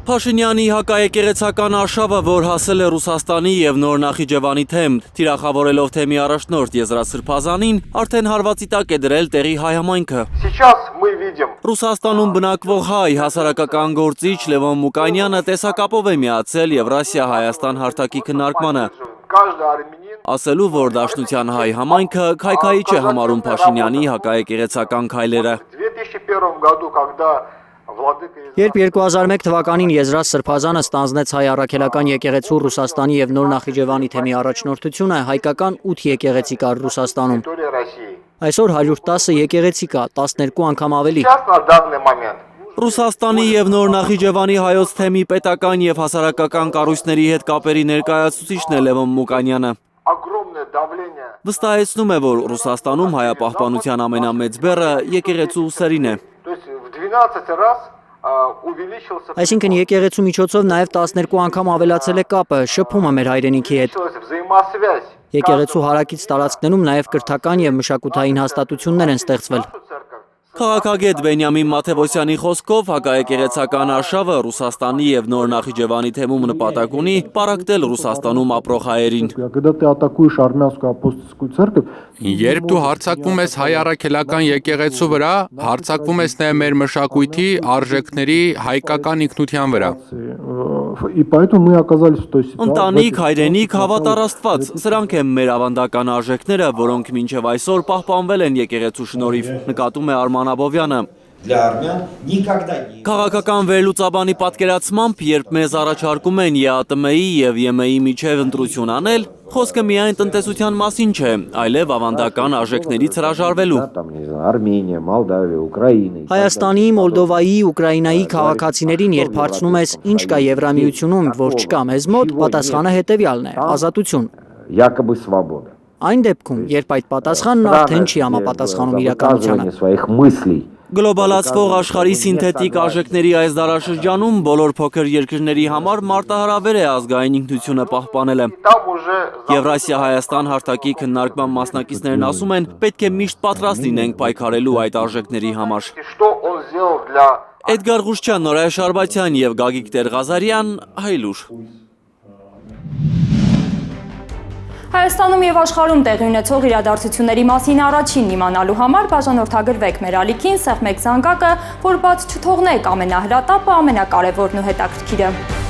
Փաշինյանի հակաեկեղեցական արշավը, որ հասել է Ռուսաստանի և Նոր Նախիջևանի թեմ, թիրախավորելով թեմի առաջնորդ Եզրատ Սրբազանին, արդեն հարվածի տակ է դրել տեղի հայ համայնքը։ Ռուսաստանում բնակվող հայ հասարակական գործիչ Լևոն Մուկանյանը տեսակապով է միացել Եվրասիա-Հայաստան հարթակի քննարկմանը, ասելու, որ Դաշնության հայ համայնքը քայքայի չէ համարում Փաշինյանի հակաեկեղեցական քայլերը։ Երբ 2001 թվականին Եզրատ Սրբազանը ստանձնեց հայ առաքելական եկեղեցու Ռուսաստանի և Նոր Նախիջևանի թեմի առաջնորդությունը, հայկական 8 եկեղեցի կար Ռուսաստանում։ Այսօր 110 եկեղեցի կա, 12 անգամ ավելի։ Ռուսաստանի և Նոր Նախիջևանի հայոց թեմի պետական և հասարակական կառույցների հետ կապերի ներկայացուցիչն է Լևոն Մուկանյանը։ Վստահեցնում է, որ Ռուսաստանում հայապահպանության ամենամեծ բեռը եկեղեցու ուսերին է։ Այսինքն եկեղեցու միջոցով նաև 12 անգամ ավելացել է կապը, շփումը մեր հայրենիքի հետ։ Եկեղեցու հարակից տարածքներում նաև կրթական և մշակութային հաստատություններ են ստեղծվել։ Քաղաքագետ Բենյամին Մաթևոսյանի խոսքով հակաեկեղեցական արշավը Ռուսաստանի և Նոր Նախիջևանի թեմում նպատակ ունի պարակտել Ռուսաստանում ապրող հայերին։ Երբ դու հարձակվում ես հայ առաքելական եկեղեցու վրա, հարձակվում ես նաև մեր մշակույթի, արժեքների, հայկական ինքնության վրա։ Ընտանիք, հայրենիք, հավատար Աստված, սրանք են մեր ավանդական արժեքները, որոնք մինչև այսօր պահպանվել են եկեղեցու շնորհիվ, նկատում է Արման Աբովյանը։ Քաղաքական վերլուծաբանի պատկերացմամբ, երբ մեզ առաջարկում են ԵԱՏՄ-ի և ԵՄ-ի միջև ընտրություն անել, խոսքը միայն տնտեսության մասին չէ, այլև ավանդական արժեքներից հրաժարվելու։ Հայաստանի, Մոլդովայի, Ուկրաինայի քաղաքացիներին երբ հարցնում ես ինչ կա Եվրամիությունում, որ չկա մեզ մոտ, պատասխանը հետևյալն է՝ ազատություն։ Այն դեպքում, երբ այդ պատասխանն արդեն չի համապատասխանում իրականությանը։ Գլոբալացվող աշխարհի սինթետիկ արժեքների այս դարաշրջանում բոլոր փոքր երկրների համար մարտահրավեր է ազգային ինքնությունը պահպանելը։ Եվրասիա-Հայաստան հարթակի քննարկման մասնակիցներն ասում են, պետք է միշտ պատրաստ լինենք պայքարելու այդ արժեքների համար։ Էդգար Ղուշչյան, Նորայր Շարբաթյան և Գագիկ Տեր-Ղազարյան, Հայլուր։ Հայաստանում և աշխարհում տեղի ունեցող իրադարձությունների մասին առաջին իմանալու համար բաժանորդագրվեք մեր ալիքին, սեղմեք զանգակը, որ բաց չթողնեք ամենահրատապը, ամենակարևորն ու հետաքրքիրը։